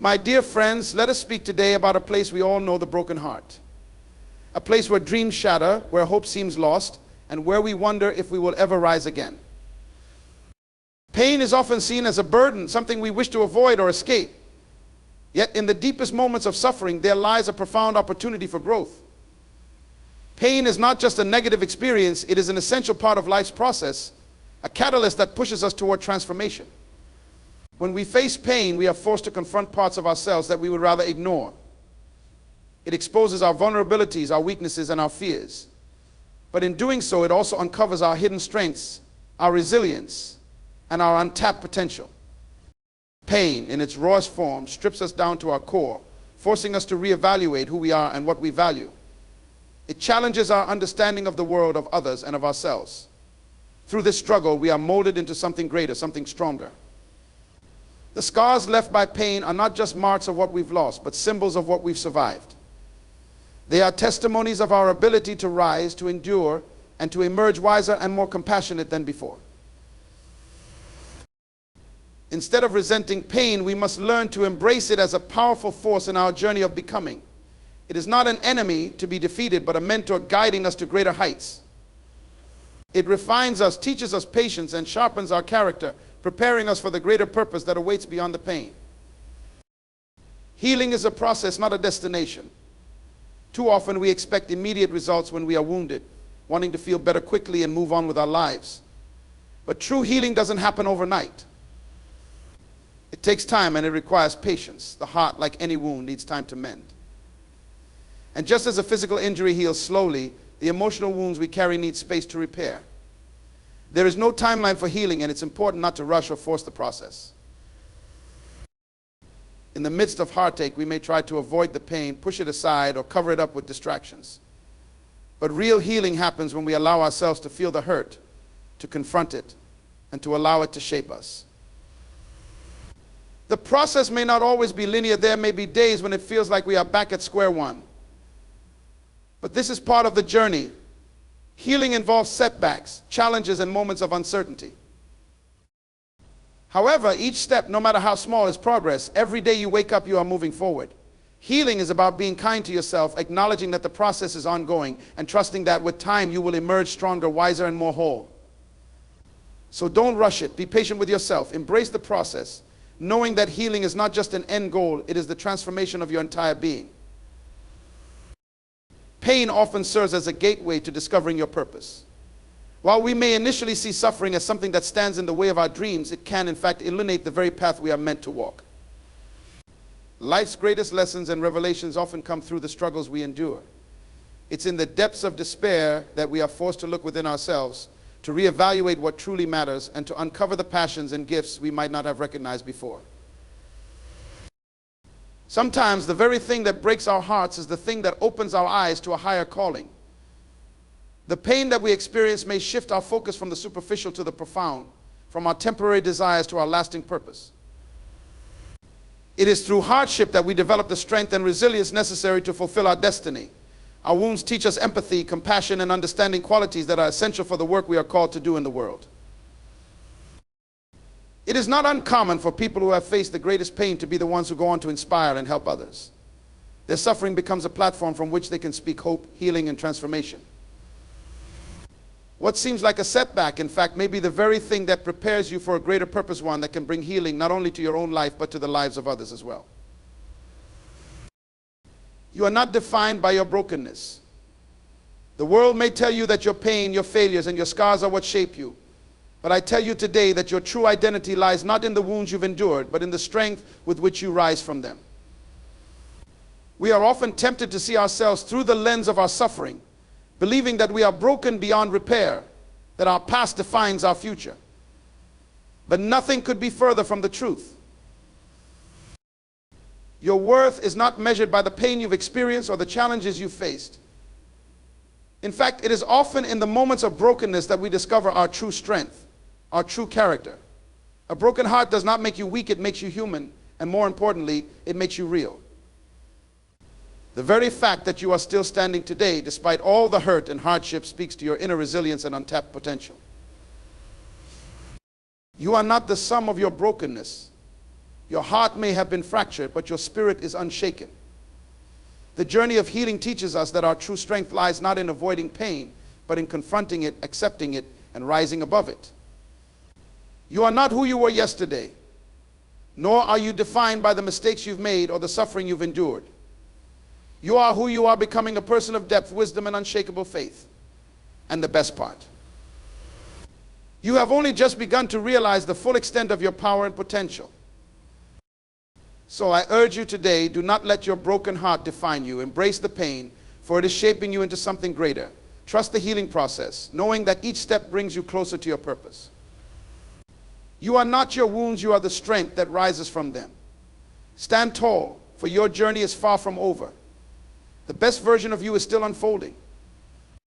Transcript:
My dear friends, let us speak today about a place we all know, the broken heart. A place where dreams shatter, where hope seems lost, and where we wonder if we will ever rise again. Pain is often seen as a burden, something we wish to avoid or escape. Yet in the deepest moments of suffering, there lies a profound opportunity for growth. Pain is not just a negative experience, it is an essential part of life's process, a catalyst that pushes us toward transformation. When we face pain, we are forced to confront parts of ourselves that we would rather ignore. It exposes our vulnerabilities, our weaknesses, and our fears. But in doing so, it also uncovers our hidden strengths, our resilience, and our untapped potential. Pain, in its rawest form, strips us down to our core, forcing us to reevaluate who we are and what we value. It challenges our understanding of the world, of others, and of ourselves. Through this struggle, we are molded into something greater, something stronger. The scars left by pain are not just marks of what we've lost, but symbols of what we've survived. They are testimonies of our ability to rise, to endure, and to emerge wiser and more compassionate than before. Instead of resenting pain, we must learn to embrace it as a powerful force in our journey of becoming. It is not an enemy to be defeated, but a mentor guiding us to greater heights. It refines us, teaches us patience, and sharpens our character, preparing us for the greater purpose that awaits beyond the pain. Healing is a process, not a destination. Too often we expect immediate results when we are wounded, wanting to feel better quickly and move on with our lives. But true healing doesn't happen overnight. It takes time and it requires patience. The heart, like any wound, needs time to mend. And just as a physical injury heals slowly, the emotional wounds we carry need space to repair. There is no timeline for healing, and it's important not to rush or force the process. In the midst of heartache, we may try to avoid the pain, push it aside, or cover it up with distractions. But real healing happens when we allow ourselves to feel the hurt, to confront it, and to allow it to shape us. The process may not always be linear. There may be days when it feels like we are back at square one. But this is part of the journey. Healing involves setbacks, challenges, and moments of uncertainty. However, each step, no matter how small, is progress. Every day you wake up, you are moving forward. Healing is about being kind to yourself, acknowledging that the process is ongoing, and trusting that with time you will emerge stronger, wiser, and more whole. So don't rush it. Be patient with yourself. Embrace the process, knowing that healing is not just an end goal, it is the transformation of your entire being. Pain often serves as a gateway to discovering your purpose. While we may initially see suffering as something that stands in the way of our dreams, it can in fact illuminate the very path we are meant to walk. Life's greatest lessons and revelations often come through the struggles we endure. It's in the depths of despair that we are forced to look within ourselves, to reevaluate what truly matters, and to uncover the passions and gifts we might not have recognized before. Sometimes the very thing that breaks our hearts is the thing that opens our eyes to a higher calling. The pain that we experience may shift our focus from the superficial to the profound, from our temporary desires to our lasting purpose. It is through hardship that we develop the strength and resilience necessary to fulfill our destiny. Our wounds teach us empathy, compassion, and understanding, qualities that are essential for the work we are called to do in the world. It is not uncommon for people who have faced the greatest pain to be the ones who go on to inspire and help others. Their suffering becomes a platform from which they can speak hope, healing, and transformation. What seems like a setback, in fact, may be the very thing that prepares you for a greater purpose, one that can bring healing not only to your own life, but to the lives of others as well. You are not defined by your brokenness. The world may tell you that your pain, your failures, and your scars are what shape you. But I tell you today that your true identity lies not in the wounds you've endured, but in the strength with which you rise from them. We are often tempted to see ourselves through the lens of our suffering, believing that we are broken beyond repair, that our past defines our future. But nothing could be further from the truth. Your worth is not measured by the pain you've experienced or the challenges you've faced. In fact, it is often in the moments of brokenness that we discover our true strength, our true character. A broken heart does not make you weak, it makes you human, and more importantly, it makes you real. The very fact that you are still standing today, despite all the hurt and hardship, speaks to your inner resilience and untapped potential. You are not the sum of your brokenness. Your heart may have been fractured, but your spirit is unshaken. The journey of healing teaches us that our true strength lies not in avoiding pain, but in confronting it, accepting it, and rising above it. You are not who you were yesterday, nor are you defined by the mistakes you've made or the suffering you've endured. You are who you are, becoming a person of depth, wisdom, and unshakable faith. And the best part, you have only just begun to realize the full extent of your power and potential. So I urge you today, do not let your broken heart define you. Embrace the pain, for it is shaping you into something greater. Trust the healing process, knowing that each step brings you closer to your purpose. You are not your wounds, you are the strength that rises from them. Stand tall, for your journey is far from over. The best version of you is still unfolding.